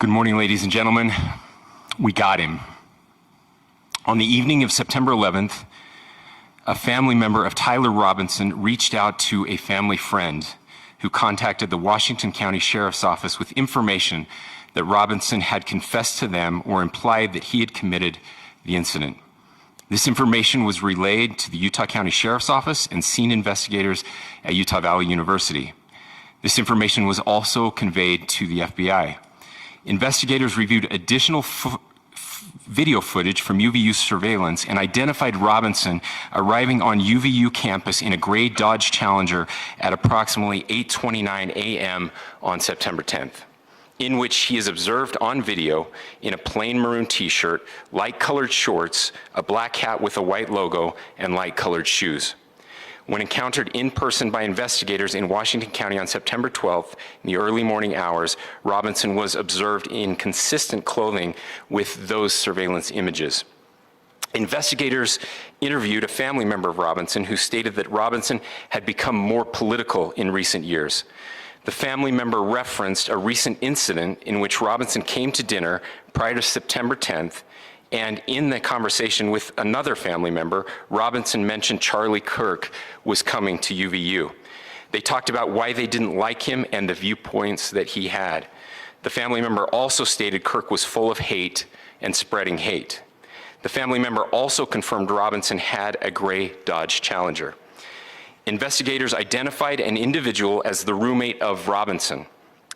Good morning, ladies and gentlemen. We got him. On the evening of September 11th, a family member of Tyler Robinson reached out to a family friend who contacted the Washington County Sheriff's Office with information that Robinson had confessed to them or implied that he had committed the incident. This information was relayed to the Utah County Sheriff's Office and scene investigators at Utah Valley University. This information was also conveyed to the FBI. Investigators reviewed additional video footage from UVU surveillance and identified Robinson arriving on UVU campus in a gray Dodge Challenger at approximately 8:29 a.m. on September 10th, in which he is observed on video in a plain maroon t-shirt, light-colored shorts, a black hat with a white logo, and light-colored shoes. When encountered in person by investigators in Washington County on September 12th, in the early morning hours, Robinson was observed in consistent clothing with those surveillance images. Investigators interviewed a family member of Robinson who stated that Robinson had become more political in recent years. The family member referenced a recent incident in which Robinson came to dinner prior to September 10th, and in the conversation with another family member, Robinson mentioned Charlie Kirk was coming to UVU. They talked about why they didn't like him and the viewpoints that he had. The family member also stated Kirk was full of hate and spreading hate. The family member also confirmed Robinson had a gray Dodge Challenger. Investigators identified an individual as the roommate of Robinson.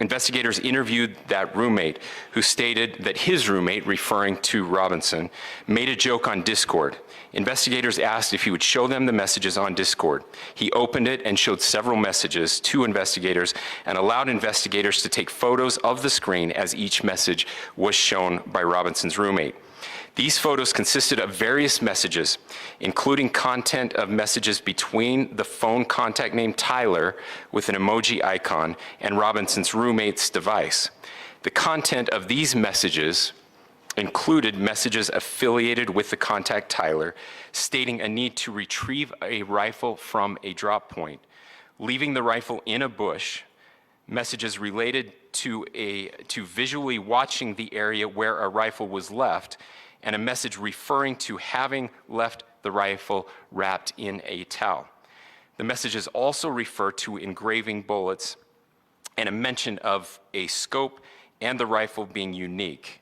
Investigators interviewed that roommate, who stated that his roommate, referring to Robinson, made a joke on Discord. Investigators asked if he would show them the messages on Discord. He opened it and showed several messages to investigators and allowed investigators to take photos of the screen as each message was shown by Robinson's roommate. These photos consisted of various messages, including content of messages between the phone contact named Tyler with an emoji icon and Robinson's roommate's device. The content of these messages included messages affiliated with the contact Tyler, stating a need to retrieve a rifle from a drop point, leaving the rifle in a bush, messages related to visually watching the area where a rifle was left, and a message referring to having left the rifle wrapped in a towel. The messages also refer to engraving bullets and a mention of a scope and the rifle being unique.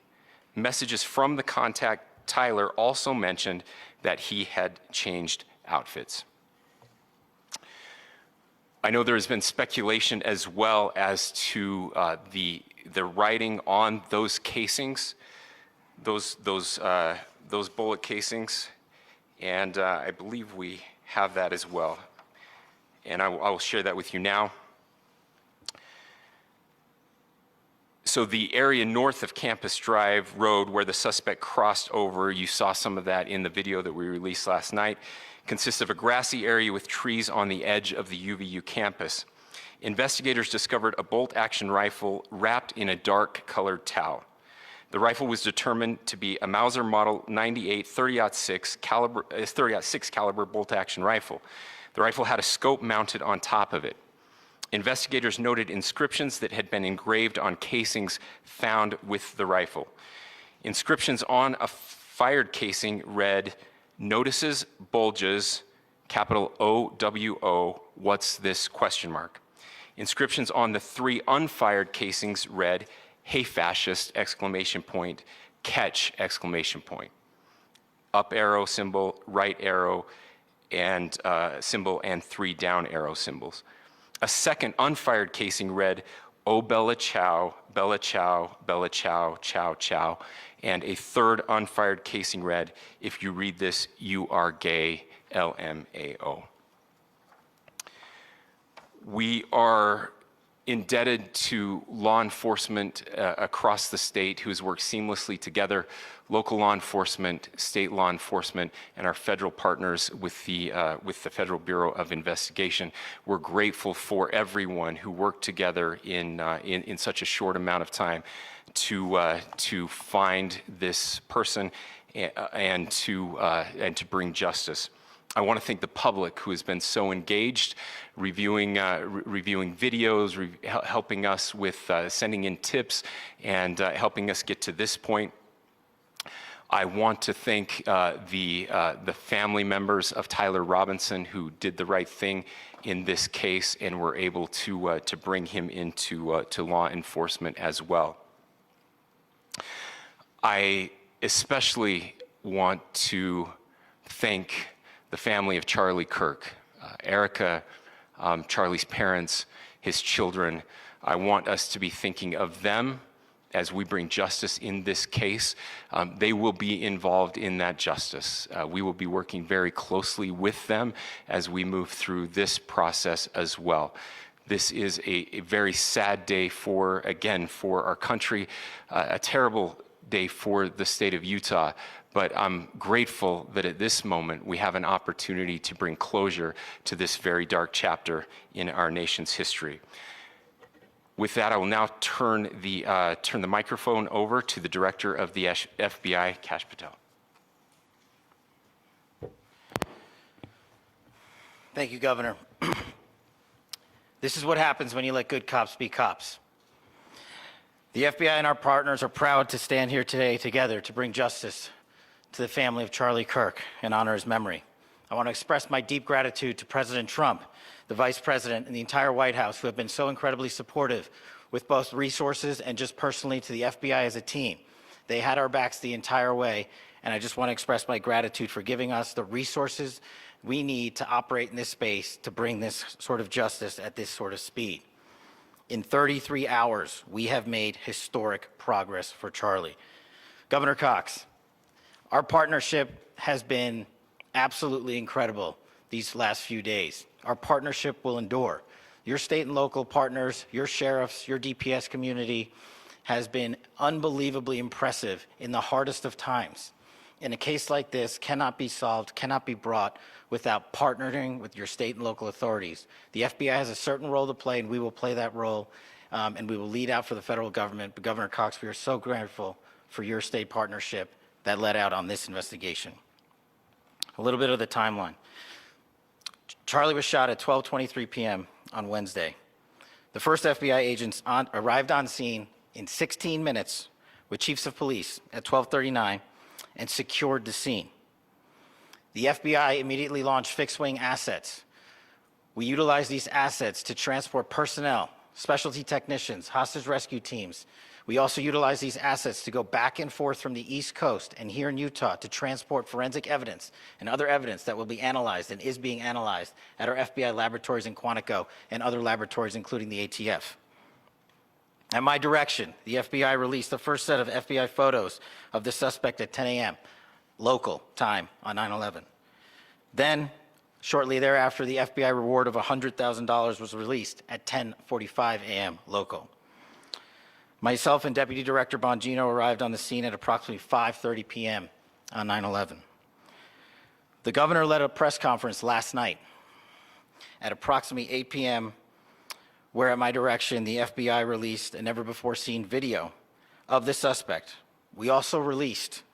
Messages from the contact Tyler also mentioned that he had changed outfits. I know there has been speculation as well as to the writing on those casings, those bullet casings, and I believe we have that as well. And I will share that with you now. So the area north of Campus Drive Road where the suspect crossed over, you saw some of that in the video that we released last night, consists of a grassy area with trees on the edge of the UVU campus. Investigators discovered a bolt-action rifle wrapped in a dark-colored towel. The rifle was determined to be a Mauser Model 98 30-06 caliber bolt-action rifle. The rifle had a scope mounted on top of it. Investigators noted inscriptions that had been engraved on casings found with the rifle. Inscriptions on a fired casing read, "Notices, bulges, capital OWO, what's this, question mark." Inscriptions on the 3 unfired casings read, "Hey fascist, exclamation point, catch, exclamation point." Up arrow symbol, right arrow and symbol, and 3 down arrow symbols. A second unfired casing read, "Oh Bella Chow, Bella Chow, Bella Chow, Chow Chow." And a third unfired casing read, "If you read this, you are gay, LMAO." We are indebted to law enforcement across the state who has worked seamlessly together, local law enforcement, state law enforcement, and our federal partners with the Federal Bureau of Investigation. We're grateful for everyone who worked together in such a short amount of time to find this person and to bring justice. I want to thank the public who has been so engaged, reviewing videos, helping us with sending in tips, and helping us get to this point. I want to thank the family members of Tyler Robinson who did the right thing in this case and were able to bring him into to law enforcement as well. I especially want to thank the family of Charlie Kirk, Erica, Charlie's parents, his children. I want us to be thinking of them as we bring justice in this case. They will be involved in that justice. We will be working very closely with them as we move through this process as well. This is a very sad day for our country, a terrible day for the state of Utah, but I'm grateful that at this moment we have an opportunity to bring closure to this very dark chapter in our nation's history. With that, I will now turn the microphone over to the Director of the FBI, Kash Patel. Thank you, Governor. This is what happens when you let good cops be cops. The FBI and our partners are proud to stand here today together to bring justice to the family of Charlie Kirk and honor his memory. I want to express my deep gratitude to President Trump, the Vice President, and the entire White House who have been so incredibly supportive with both resources and just personally to the FBI as a team. They had our backs the entire way, and I just want to express my gratitude for giving us the resources we need to operate in this space to bring this sort of justice at this sort of speed. In 33 hours, we have made historic progress for Charlie. Governor Cox, our partnership has been absolutely incredible these last few days. Our partnership will endure. Your state and local partners, your sheriffs, your DPS community has been unbelievably impressive in the hardest of times. And a case like this cannot be solved, cannot be brought without partnering with your state and local authorities. The FBI has a certain role to play, and we will play that role, and we will lead out for the federal government. But Governor Cox, we are so grateful for your state partnership that led out on this investigation. A little bit of the timeline. Charlie was shot at 12:23 p.m. on Wednesday. The first FBI agents arrived on scene in 16 minutes with chiefs of police at 12:39 and secured the scene. The FBI immediately launched fixed-wing assets. We utilized these assets to transport personnel, specialty technicians, hostage rescue teams. We also utilized these assets to go back and forth from the East Coast and here in Utah to transport forensic evidence and other evidence that will be analyzed and is being analyzed at our FBI laboratories in Quantico and other laboratories, including the ATF. At my direction, the FBI released the first set of FBI photos of the suspect at 10 a.m. local time on 9/11. Then, shortly thereafter, the FBI reward of $100,000 was released at 10:45 a.m. local. Myself and Deputy Director Bongino arrived on the scene at approximately 5:30 p.m. on 9/11. The governor led a press conference last night at approximately 8 p.m., where at my direction, the FBI released a never-before-seen video of the suspect. We also released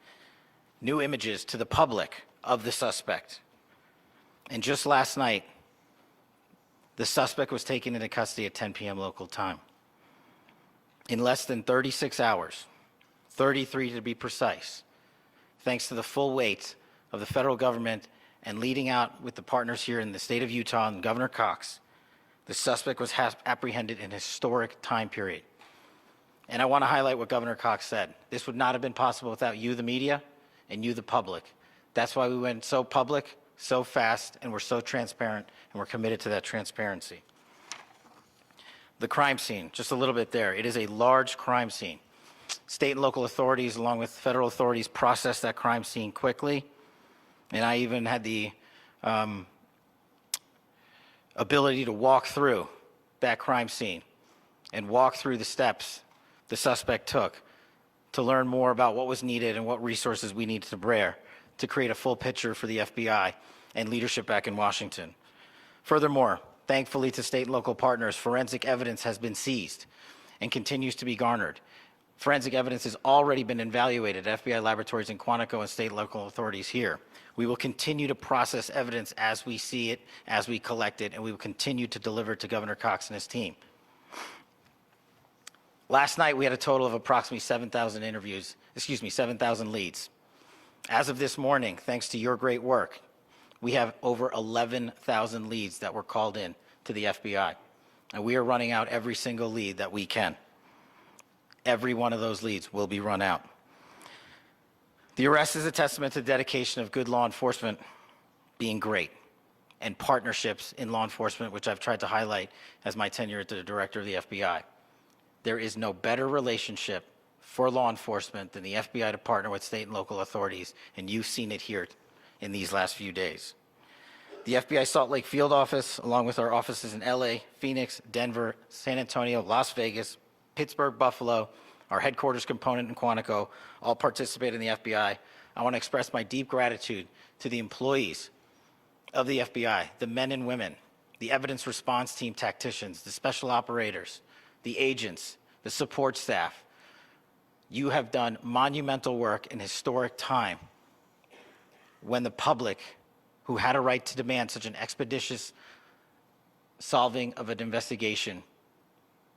new images to the public of the suspect. And just last night, the suspect was taken into custody at 10 p.m. local time. In less than 36 hours, 33 to be precise, thanks to the full weight of the federal government and leading out with the partners here in the state of Utah and Governor Cox, the suspect was apprehended in a historic time period. And I want to highlight what Governor Cox said. This would not have been possible without you, the media, and you, the public. That's why we went so public, so fast, and we're so transparent, and we're committed to that transparency. The crime scene, just a little bit there. It is a large crime scene. State and local authorities, along with federal authorities, processed that crime scene quickly. And I even had the ability to walk through that crime scene and walk through the steps the suspect took to learn more about what was needed and what resources we needed to bear to create a full picture for the FBI and leadership back in Washington. Furthermore, thankfully to state and local partners, forensic evidence has been seized and continues to be garnered Forensic evidence has already been evaluated at FBI laboratories in Quantico and state and local authorities here. We will continue to process evidence as we see it, as we collect it, and we will continue to deliver it to Governor Cox and his team. Last night, we had a total of approximately 7,000 7,000 leads. As of this morning, thanks to your great work, we have over 11,000 leads that were called in to the FBI. And we are running out every single lead that we can. Every one of those leads will be run out. The arrest is a testament to the dedication of good law enforcement being great and partnerships in law enforcement, which I've tried to highlight as my tenure as the director of the FBI. There is no better relationship for law enforcement than the FBI to partner with state and local authorities, and you've seen it here in these last few days. The FBI Salt Lake Field Office, along with our offices in LA, Phoenix, Denver, San Antonio, Las Vegas, Pittsburgh, Buffalo, our headquarters component in Quantico, all participate in the FBI. I want to express my deep gratitude to the employees of the FBI, the men and women, the evidence response team tacticians, the special operators, the agents, the support staff. You have done monumental work in historic time when the public, who had a right to demand such an expeditious solving of an investigation,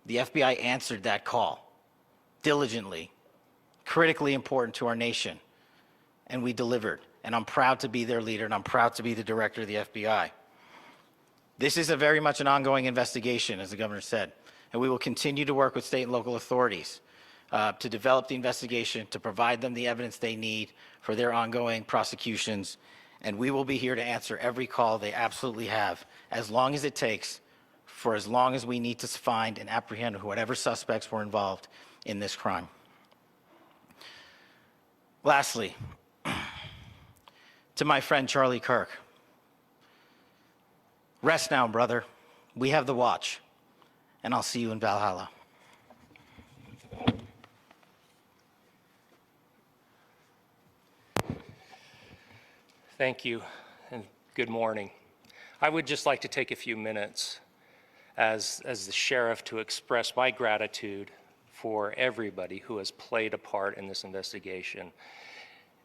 the FBI answered that call diligently, critically important to our nation, and we delivered. And I'm proud to be their leader, and I'm proud to be the director of the FBI. This is very much an ongoing investigation, as the governor said, and we will continue to work with state and local authorities to develop the investigation, to provide them the evidence they need for their ongoing prosecutions, and we will be here to answer every call they absolutely have, as long as it takes, for as long as we need to find and apprehend whatever suspects were involved in this crime. Lastly, to my friend Charlie Kirk, rest now, brother. We have the watch, and I'll see you in Valhalla. Thank you, and good morning. I would just like to take a few minutes as the sheriff to express my gratitude for everybody who has played a part in this investigation.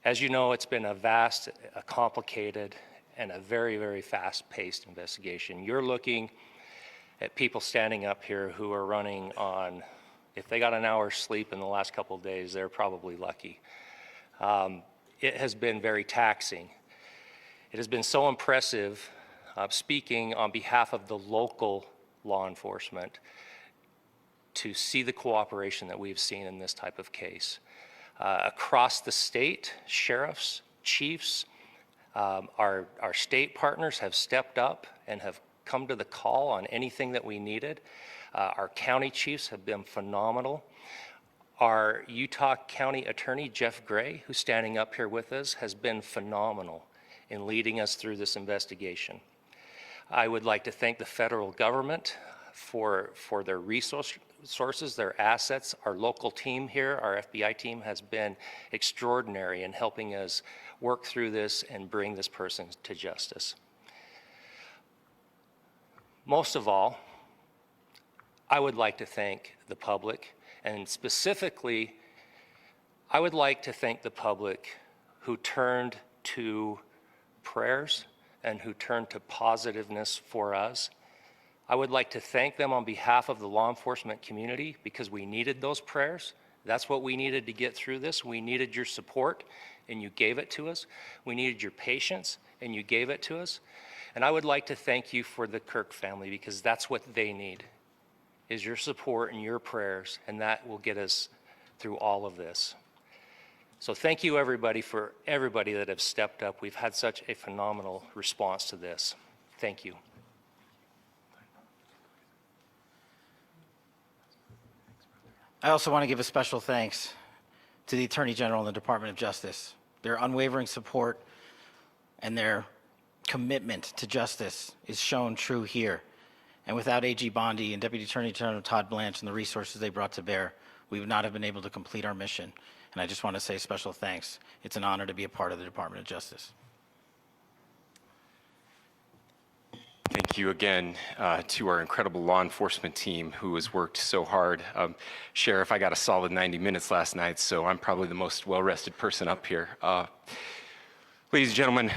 As you know, it's been a vast, a complicated, and a very, very fast-paced investigation. You're looking at people standing up here who are running on, if they got an hour's sleep in the last couple of days, they're probably lucky. It has been very taxing. It has been so impressive, speaking on behalf of the local law enforcement, to see the cooperation that we've seen in this type of case. Across the state, sheriffs, chiefs, our state partners have stepped up and have come to the call on anything that we needed. Our county chiefs have been phenomenal. Our Utah County Attorney, Jeff Gray, who's standing up here with us, has been phenomenal in leading us through this investigation. I would like to thank the federal government for their resources, their assets. Our local team here, our FBI team, has been extraordinary in helping us work through this and bring this person to justice. Most of all, I would like to thank the public, and specifically, I would like to thank the public who turned to prayers and who turned to positiveness for us. I would like to thank them on behalf of the law enforcement community, because we needed those prayers. That's what we needed to get through this. We needed your support, and you gave it to us. We needed your patience, and you gave it to us. And I would like to thank you for the Kirk family, because that's what they need, is your support and your prayers, and that will get us through all of this. So thank you, everybody, for everybody that have stepped up. We've had such a phenomenal response to this. Thank you. I also want to give a special thanks to the Attorney General and the Department of Justice. Their unwavering support and their commitment to justice is shown true here. And without AG Bondi and Deputy Attorney General Todd Blanche and the resources they brought to bear, we would not have been able to complete our mission. And I just want to say special thanks. It's an honor to be a part of the Department of Justice. Thank you. thank you again to our incredible law enforcement team who has worked so hard. Sheriff, I got a solid 90 minutes last night, so I'm probably the most well-rested person up here. Ladies and gentlemen,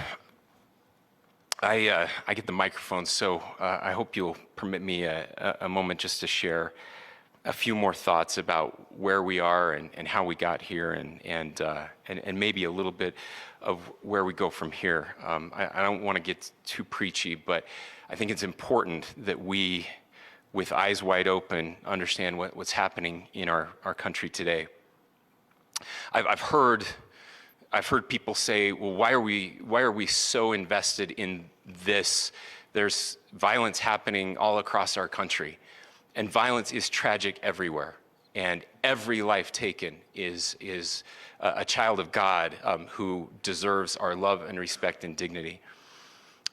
I get the microphone, so I hope you'll permit me a moment just to share a few more thoughts about where we are and how we got here and maybe a little bit of where we go from here. I don't want to get too preachy, but I think it's important that we, with eyes wide open, understand what's happening in our country today. I've heard people say, well, why are we so invested in this? There's violence happening all across our country, and violence is tragic everywhere. And every life taken is a child of God who deserves our love and respect and dignity.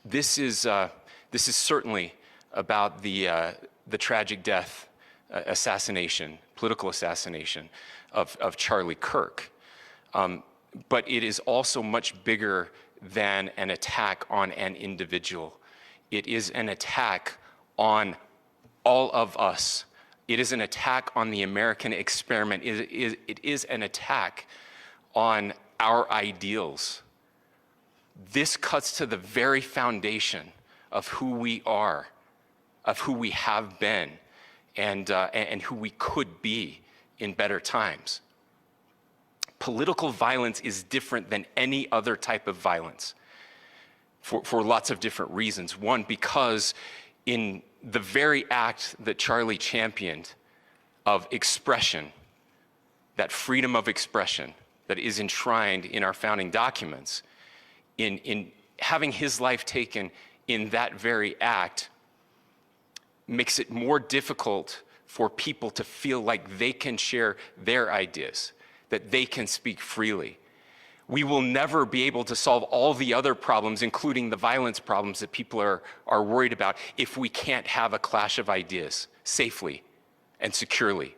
This is certainly about the tragic death, political assassination of Charlie Kirk. But it is also much bigger than an attack on an individual. It is an attack on all of us. It is an attack on the American experiment. It is an attack on our ideals. This cuts to the very foundation of who we are, of who we have been, and who we could be in better times. Political violence is different than any other type of violence for lots of different reasons. One, because in the very act that Charlie championed of expression, that freedom of expression that is enshrined in our founding documents, in having his life taken in that very act, makes it more difficult for people to feel like they can share their ideas, that they can speak freely. We will never be able to solve all the other problems, including the violence problems that people are worried about, if we can't have a clash of ideas safely and securely.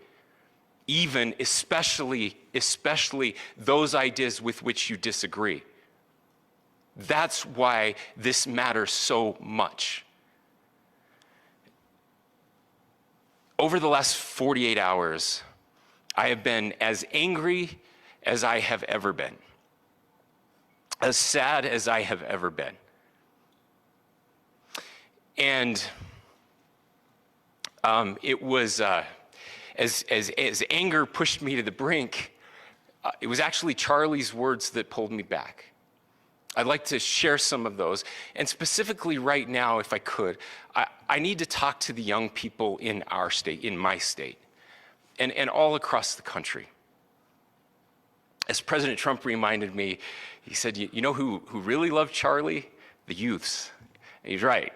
Even, especially those ideas with which you disagree. That's why this matters so much. Over the last 48 hours, I have been as angry as I have ever been, as sad as I have ever been. And it was, as anger pushed me to the brink, it was actually Charlie's words that pulled me back. I'd like to share some of those. And specifically right now, if I could, I need to talk to the young people in our state, in my state, and all across the country. As President Trump reminded me, he said, you know who really loved Charlie? The youths. And he's right.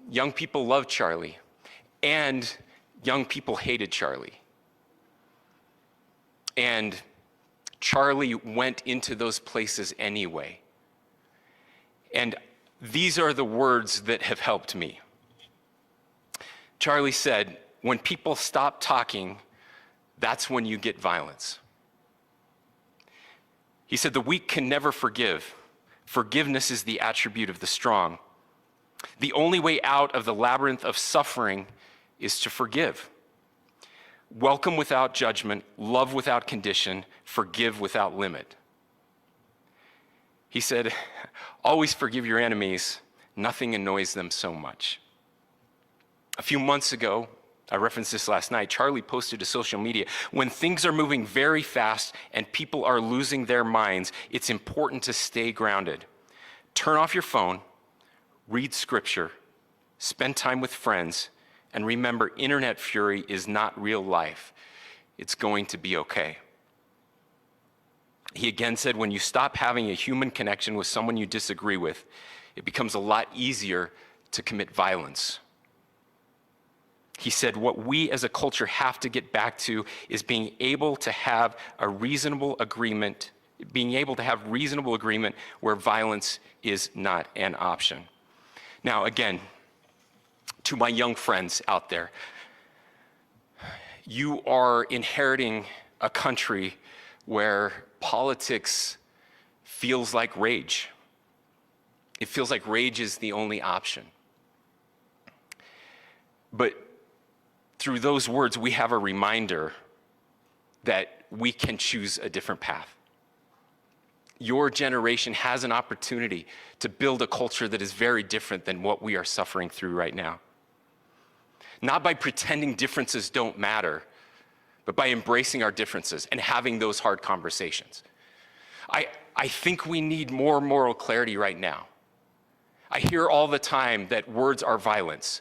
Young people loved Charlie, and young people hated Charlie. And Charlie went into those places anyway. And these are the words that have helped me. Charlie said, when people stop talking, that's when you get violence. He said, the weak can never forgive. Forgiveness is the attribute of the strong. The only way out of the labyrinth of suffering is to forgive. Welcome without judgment, love without condition, forgive without limit. He said, always forgive your enemies. Nothing annoys them so much. A few months ago, I referenced this last night, Charlie posted to social media, when things are moving very fast and people are losing their minds, it's important to stay grounded. Turn off your phone, read scripture, spend time with friends, and remember, internet fury is not real life. It's going to be okay. He again said, when you stop having a human connection with someone you disagree with, it becomes a lot easier to commit violence. He said, what we as a culture have to get back to is being able to have a reasonable agreement, where violence is not an option. Now, again, to my young friends out there, you are inheriting a country where politics feels like rage. It feels like rage is the only option. But through those words, we have a reminder that we can choose a different path. Your generation has an opportunity to build a culture that is very different than what we are suffering through right now. Not by pretending differences don't matter, but by embracing our differences and having those hard conversations. I think we need more moral clarity right now. I hear all the time that words are violence.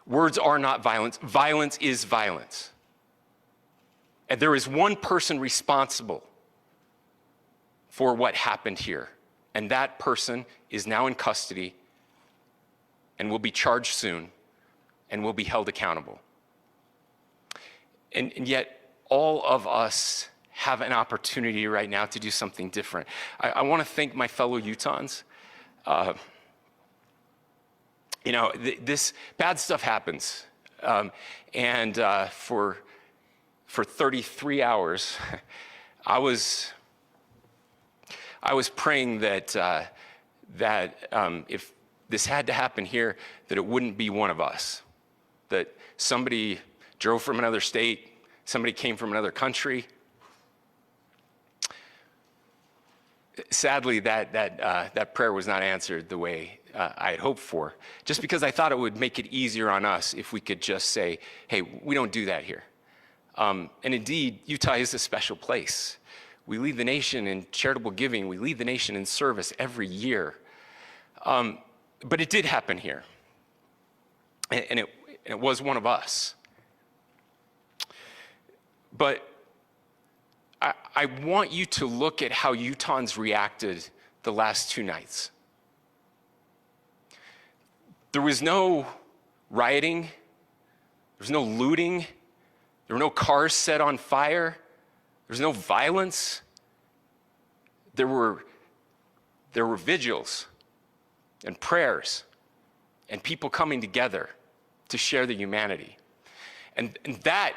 Words are not violence. Violence is violence. And there is one person responsible for what happened here. And that person is now in custody and will be charged soon and will be held accountable. And yet, all of us have an opportunity right now to do something different. I want to thank my fellow Utahns. This bad stuff happens. For 33 hours, I was praying that if this had to happen here, that it wouldn't be one of us, that somebody drove from another state, somebody came from another country. Sadly, that prayer was not answered the way I had hoped for, just because I thought it would make it easier on us if we could just say, hey, we don't do that here. And indeed, Utah is a special place. We lead the nation in charitable giving. We lead the nation in service every year. But it did happen here. And it was one of us. But I want you to look at how Utahns reacted the last 2 nights. There was no rioting. There was no looting. There were no cars set on fire. There was no violence. There were vigils and prayers and people coming together to share the humanity. And that,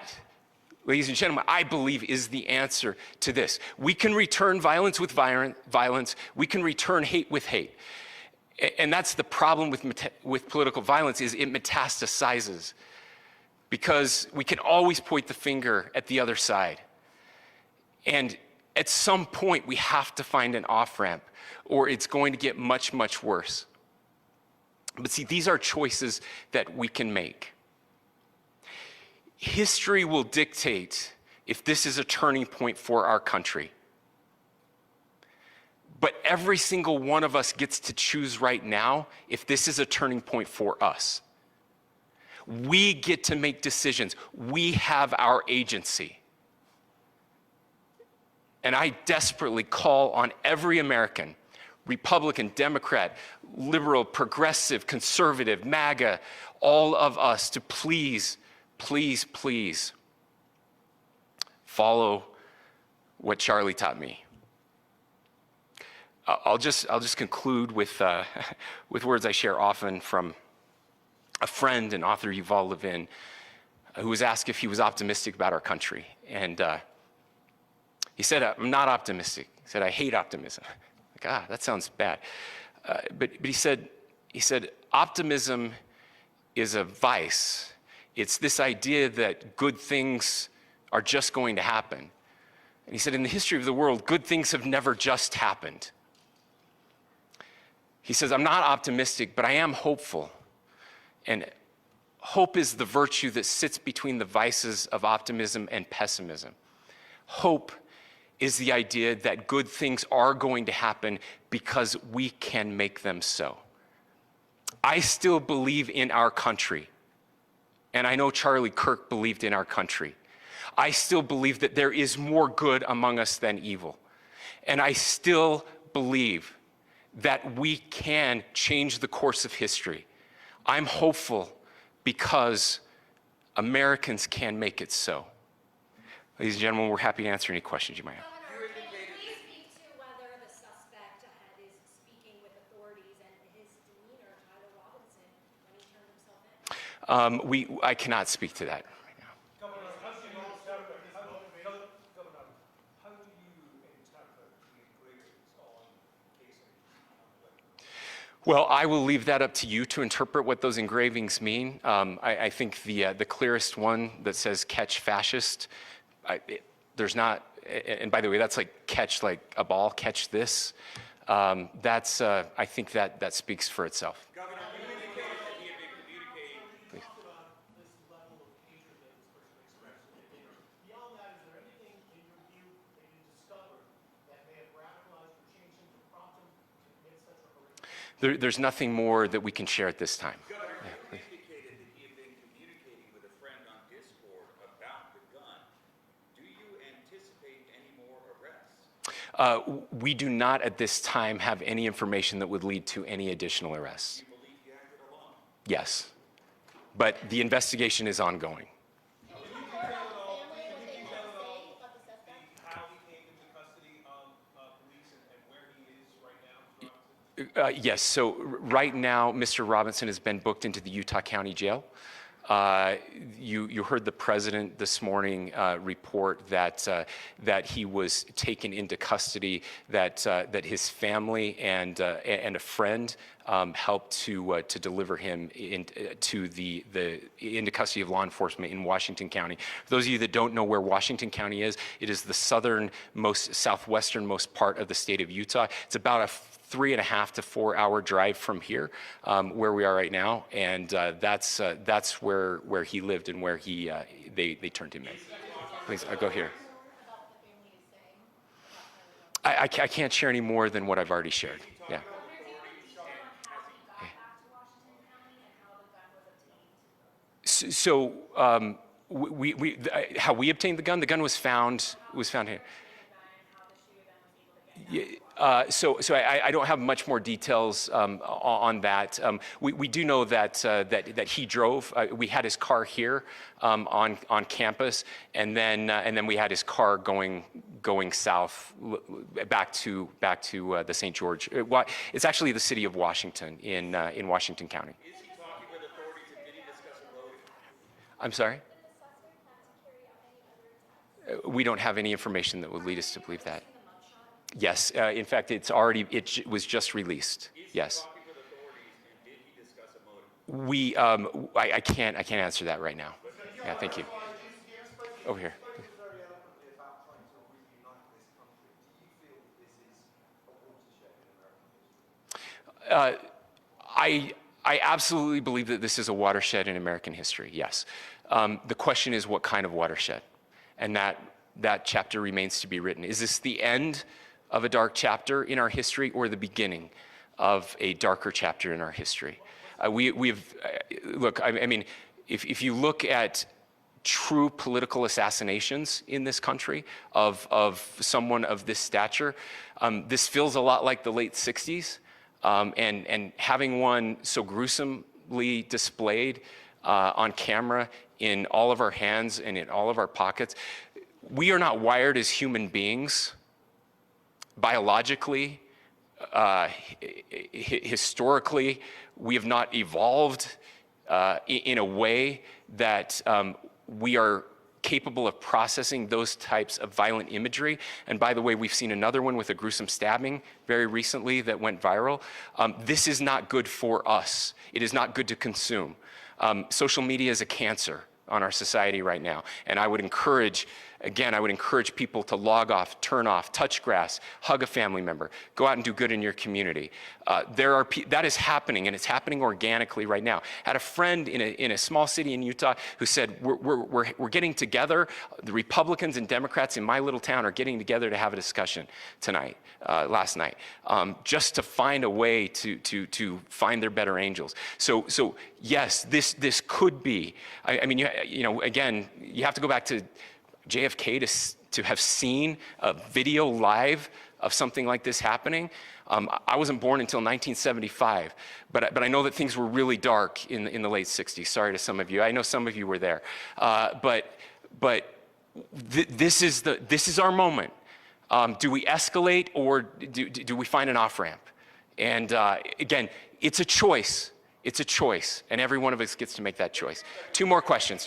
ladies and gentlemen, I believe is the answer to this. We can return violence with violence. We can return hate with hate. And that's the problem with political violence, is it metastasizes, because we can always point the finger at the other side. And at some point, we have to find an off-ramp, or it's going to get much, much worse. But see, these are choices that we can make. History will dictate if this is a turning point for our country. But every single one of us gets to choose right now if this is a turning point for us. We get to make decisions. We have our agency. And I desperately call on every American, Republican, Democrat, liberal, progressive, conservative, MAGA, all of us to please, please, please follow what Charlie taught me. I'll just conclude with words I share often from a friend and author, Yuval Levin, who was asked if he was optimistic about our country. And he said, I'm not optimistic. He said, I hate optimism. Like, that sounds bad. But he said, optimism is a vice. It's this idea that good things are just going to happen. And he said, in the history of the world, good things have never just happened. He says, I'm not optimistic, but I am hopeful. And hope is the virtue that sits between the vices of optimism and pessimism. Hope is the idea that good things are going to happen because we can make them so. I still believe in our country. And I know Charlie Kirk believed in our country. I still believe that there is more good among us than evil. And I still believe that we can change the course of history. I'm hopeful because Americans can make it so. Ladies and gentlemen, we're happy to answer any questions you might have. Governor, can you please speak to whether the suspect is speaking with authorities and his demeanor, Tyler Robinson, when he turned himself in? I cannot speak to that right now. Governor, how do you interpret the agreements on casing? Well, I will leave that up to you to interpret what those engravings mean. I think the clearest one that says "catch fascist," there's not, and by the way, that's like catch like a ball, catch this. That's I think that speaks for itself. Governor, you indicated that he had been communicating. We talked about this level of hatred that this person expressed. Beyond that, is there anything in your view that you discovered that may have radicalized or changed him to prompt him to commit such a horrific? There's nothing more that we can share at this time. Governor, you indicated that he had been communicating with a friend on Discord about the gun. Do you anticipate any more arrests? We do not at this time have any information that would lead to any additional arrests. Do you believe he acted alone? Yes, but the investigation is ongoing. How he came into custody of police and where he is right now? Yes, so right now, Mr. Robinson has been booked into the Utah County Jail. You heard the president this morning report that he was taken into custody, that his family and a friend helped to deliver him into custody of law enforcement in Washington County. For those of you that don't know where Washington County is, it is the southwesternmost part of the state of Utah. It's about a 3.5 to 4 hour drive from here, where we are right now, and that's where he lived and where they turned him in. Please, go here. I can't share any more than what I've already shared. Yeah. So how we obtained the gun was found here. So I don't have much more details on that. We do know that he drove. We had his car here on campus, and then we had his car going south back to the St. George. It's actually the city of Washington in Washington County. Is he talking with authorities and did he discuss a motive? I'm sorry? We don't have any information that would lead us to believe that. Yes, in fact, it was just released. Yes. Talking with authorities and did he discuss a motive? I can't answer that right now. Yeah, thank you. Over here. I absolutely believe that this is a watershed in American history, yes. The question is what kind of watershed? And that chapter remains to be written. Is this the end of a dark chapter in our history or the beginning of a darker chapter in our history? Look, I mean, if you look at true political assassinations in this country of someone of this stature, this feels a lot like the late 60s. And having one so gruesomely displayed on camera in all of our hands and in all of our pockets, we are not wired as human beings biologically, historically. We have not evolved in a way that we are capable of processing those types of violent imagery. And by the way, we've seen another one with a gruesome stabbing very recently that went viral. This is not good for us. It is not good to consume. Social media is a cancer on our society right now. And I would encourage people to log off, turn off, touch grass, hug a family member, go out and do good in your community. That is happening, and it's happening organically right now. I had a friend in a small city in Utah who said, we're getting together, the Republicans and Democrats in my little town are getting together to have a discussion last night, just to find a way to find their better angels. So yes, this could be, I mean, again, you have to go back to JFK to have seen a video live of something like this happening. I wasn't born until 1975, but I know that things were really dark in the late 60s. Sorry to some of you. I know some of you were there. This is our moment. Do we escalate or do we find an off-ramp? And again, it's a choice. It's a choice, and every one of us gets to make that choice. Two more questions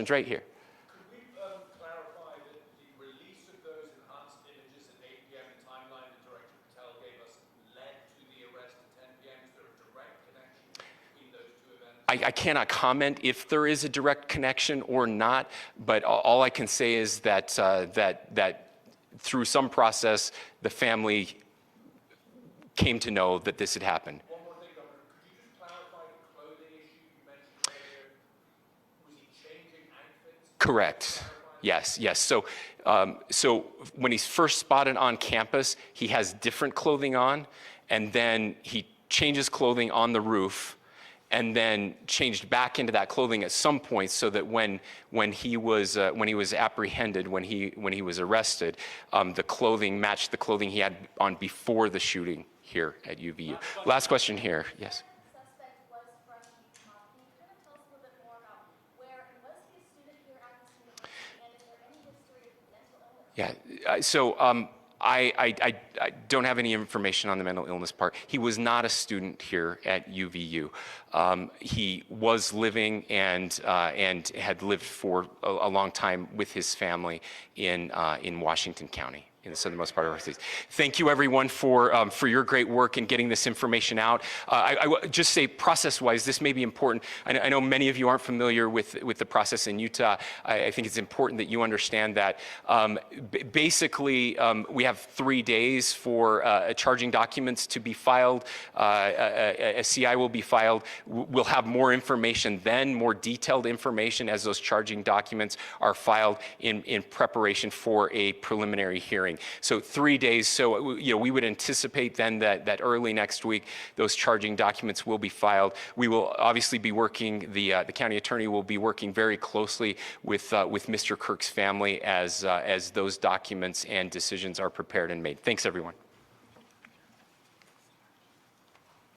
right here. Could we clarify that the release of those enhanced images at 8 p.m. the timeline that Director Patel gave us led to the arrest at 10 p.m.? Is there a I cannot comment if there is a direct connection or not, but all I can say is that, that through some process, the family came to know that this had happened. One more thing, Governor. Could you just clarify the clothing issue you mentioned earlier? Was he changing outfits? Correct. Yes, yes. So, so when he's first spotted on campus, he has different clothing on, and then he changes clothing on the roof, and then changed back into that clothing at some point, so that when he was apprehended, when he was arrested, the clothing matched the clothing he had on before the shooting here at UVU. Last question here. Yes. Suspect was from Utah. Can you kind of tell us a little bit more about where, and was he a student here at this university, and is there any history of mental illness? Yeah. So I don't have any information on the mental illness part. He was not a student here at UVU. He was living and had lived for a long time with his family in Washington County, in the southernmost part of our state. Thank you, everyone, for your great work in getting this information out. I would just say, process-wise, this may be important. I know many of you aren't familiar with the process in Utah. I think it's important that you understand that. Basically, we have 3 days for charging documents to be filed. A CI will be filed. We'll have more information then, more detailed information as those charging documents are filed in preparation for a preliminary hearing. So 3 days. So we would anticipate then that early next week those charging documents will be filed. We will obviously be working. The county attorney will be working very closely with Mr. Kirk's family as those documents and decisions are prepared and made. Thanks, everyone.